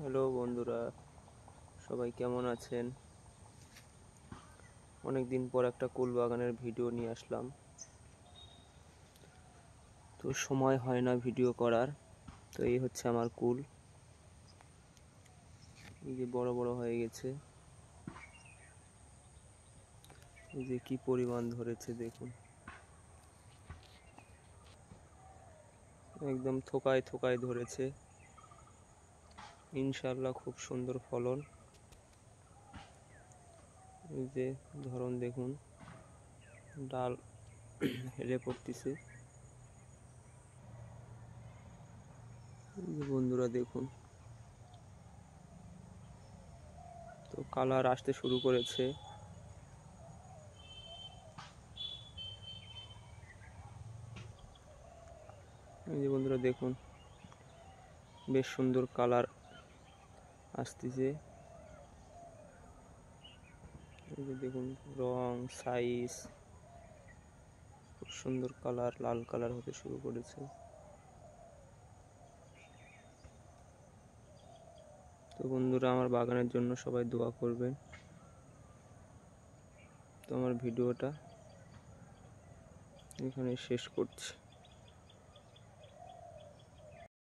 Hello বন্ধুরা, সবাই কেমন আছেন? অনেক দিন পর একটা কুল বাগানের ভিডিও নিয়ে আসলাম। তো সময় হয় না ভিডিও করার। তো এই হচ্ছে আমার কুল, এই যে বড় বড় হয়ে গেছে, এই যে কি পরিমাণ ধরেছে দেখুন, একদম থোকায় থোকায় ধরেছে। ইনশাআল্লাহ খুব সুন্দর ফলন। এই যে ধরন দেখুন, ডাল হেলে পড়তেছে। বন্ধুরা দেখুন, তো কালার আসতে শুরু করেছে। এই যে বন্ধুরা দেখুন, বেশ সুন্দর কালার আসতেছে। এই যে দেখুন, রং সাইজ খুব সুন্দর, কালার লাল কালার হতে শুরু করেছে। তো বন্ধুরা, আমার বাগানের জন্য সবাই দোয়া করবেন। তো আমার ভিডিওটা এখানে শেষ করছি।